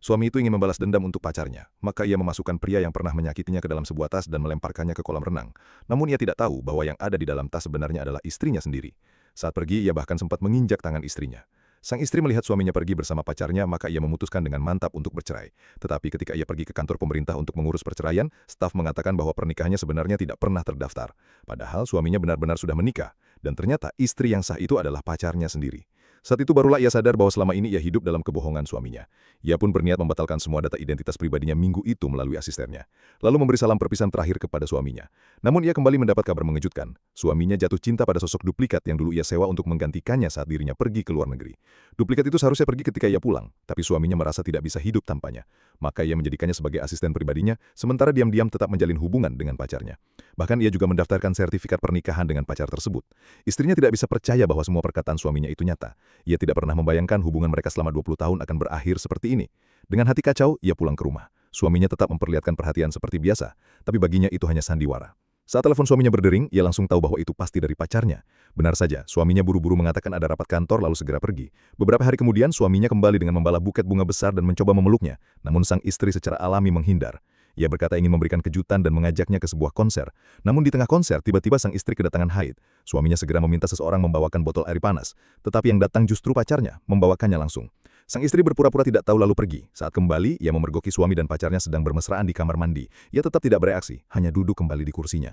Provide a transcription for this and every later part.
Suami itu ingin membalas dendam untuk pacarnya, maka ia memasukkan pria yang pernah menyakitinya ke dalam sebuah tas dan melemparkannya ke kolam renang. Namun ia tidak tahu bahwa yang ada di dalam tas sebenarnya adalah istrinya sendiri. Saat pergi, ia bahkan sempat menginjak tangan istrinya. Sang istri melihat suaminya pergi bersama pacarnya, maka ia memutuskan dengan mantap untuk bercerai. Tetapi ketika ia pergi ke kantor pemerintah untuk mengurus perceraian, staf mengatakan bahwa pernikahannya sebenarnya tidak pernah terdaftar. Padahal suaminya benar-benar sudah menikah, dan ternyata istri yang sah itu adalah pacarnya sendiri. Saat itu barulah ia sadar bahwa selama ini ia hidup dalam kebohongan suaminya. Ia pun berniat membatalkan semua data identitas pribadinya minggu itu melalui asistennya, lalu memberi salam perpisahan terakhir kepada suaminya. Namun ia kembali mendapat kabar mengejutkan. Suaminya jatuh cinta pada sosok duplikat yang dulu ia sewa untuk menggantikannya saat dirinya pergi ke luar negeri. Duplikat itu seharusnya pergi ketika ia pulang, tapi suaminya merasa tidak bisa hidup tanpanya. Maka ia menjadikannya sebagai asisten pribadinya, sementara diam-diam tetap menjalin hubungan dengan pacarnya. Bahkan ia juga mendaftarkan sertifikat pernikahan dengan pacar tersebut. Istrinya tidak bisa percaya bahwa semua perkataan suaminya itu nyata. Ia tidak pernah membayangkan hubungan mereka selama 20 tahun akan berakhir seperti ini. Dengan hati kacau, ia pulang ke rumah. Suaminya tetap memperlihatkan perhatian seperti biasa, tapi baginya itu hanya sandiwara. Saat telepon suaminya berdering, ia langsung tahu bahwa itu pasti dari pacarnya. Benar saja, suaminya buru-buru mengatakan ada rapat kantor lalu segera pergi. Beberapa hari kemudian, suaminya kembali dengan membawa buket bunga besar dan mencoba memeluknya. Namun sang istri secara alami menghindar. Ia berkata ingin memberikan kejutan dan mengajaknya ke sebuah konser. Namun di tengah konser, tiba-tiba sang istri kedatangan haid. Suaminya segera meminta seseorang membawakan botol air panas. Tetapi yang datang justru pacarnya, membawakannya langsung. Sang istri berpura-pura tidak tahu lalu pergi. Saat kembali, ia memergoki suami dan pacarnya sedang bermesraan di kamar mandi. Ia tetap tidak bereaksi, hanya duduk kembali di kursinya.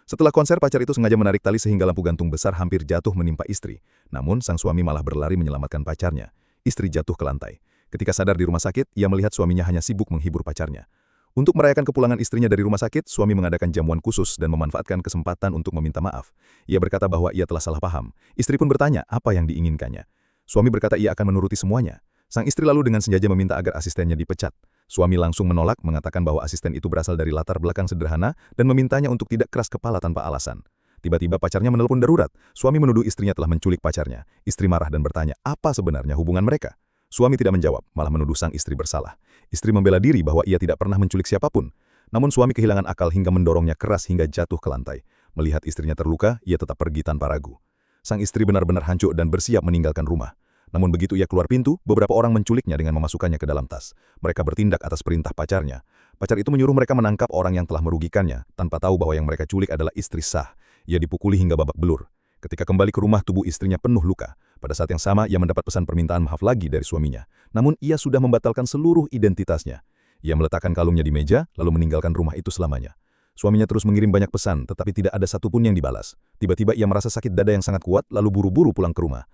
Setelah konser, pacar itu sengaja menarik tali sehingga lampu gantung besar hampir jatuh menimpa istri. Namun, sang suami malah berlari menyelamatkan pacarnya. Istri jatuh ke lantai. Ketika sadar di rumah sakit, ia melihat suaminya hanya sibuk menghibur pacarnya. Untuk merayakan kepulangan istrinya dari rumah sakit, suami mengadakan jamuan khusus dan memanfaatkan kesempatan untuk meminta maaf. Ia berkata bahwa ia telah salah paham. Istri pun bertanya apa yang diinginkannya. Suami berkata ia akan menuruti semuanya. Sang istri lalu dengan sengaja meminta agar asistennya dipecat. Suami langsung menolak, mengatakan bahwa asisten itu berasal dari latar belakang sederhana dan memintanya untuk tidak keras kepala tanpa alasan. Tiba-tiba pacarnya menelpon darurat. Suami menuduh istrinya telah menculik pacarnya. Istri marah dan bertanya apa sebenarnya hubungan mereka. Suami tidak menjawab, malah menuduh sang istri bersalah. Istri membela diri bahwa ia tidak pernah menculik siapapun. Namun suami kehilangan akal hingga mendorongnya keras hingga jatuh ke lantai. Melihat istrinya terluka, ia tetap pergi tanpa ragu. Sang istri benar-benar hancur dan bersiap meninggalkan rumah. Namun begitu ia keluar pintu, beberapa orang menculiknya dengan memasukkannya ke dalam tas. Mereka bertindak atas perintah pacarnya. Pacar itu menyuruh mereka menangkap orang yang telah merugikannya, tanpa tahu bahwa yang mereka culik adalah istri sah. Ia dipukuli hingga babak belur. Ketika kembali ke rumah, tubuh istrinya penuh luka. Pada saat yang sama, ia mendapat pesan permintaan maaf lagi dari suaminya. Namun ia sudah membatalkan seluruh identitasnya. Ia meletakkan kalungnya di meja, lalu meninggalkan rumah itu selamanya. Suaminya terus mengirim banyak pesan, tetapi tidak ada satupun yang dibalas. Tiba-tiba ia merasa sakit dada yang sangat kuat, lalu buru-buru pulang ke rumah.